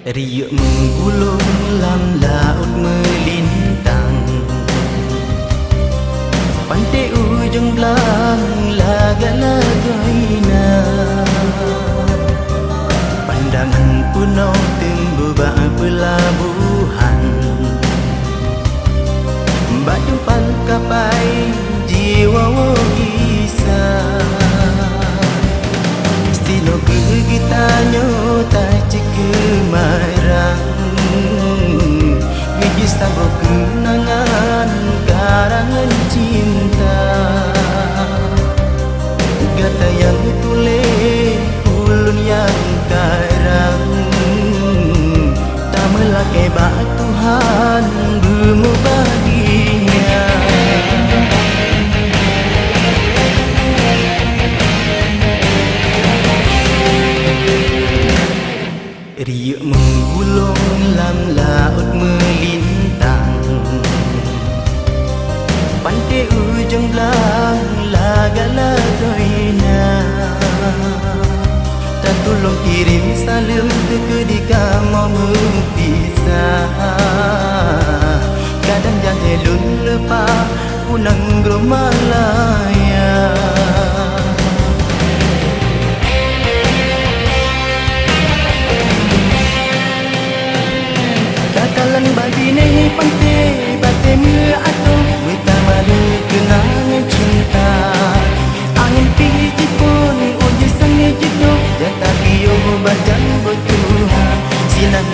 Riuk menggulung lam laut melintang, pantai ujung belang laga-lagaina. Pandangan punau tembubak pelabuhan, batu pangkapai jiwa kisah. Sino begitanyo tak kemarang, biji sabuk kenangan karangan cinta. Gata yang tulis ulun yang karang, tak melakai bak Tuhan bemu baginya. Riuk menggulung lam laut melintang, pantai ujung belang laga-lagaina. Tak tolong kirim salam ketika mau berpisah. Kadang jangan lun lepas punang Gromalaya. Kakalan babine pantai batai atau bertamalu kenangan cinta. Angin piji pun uji sangi jitu, jata kiyo bajan bertuhan sinan.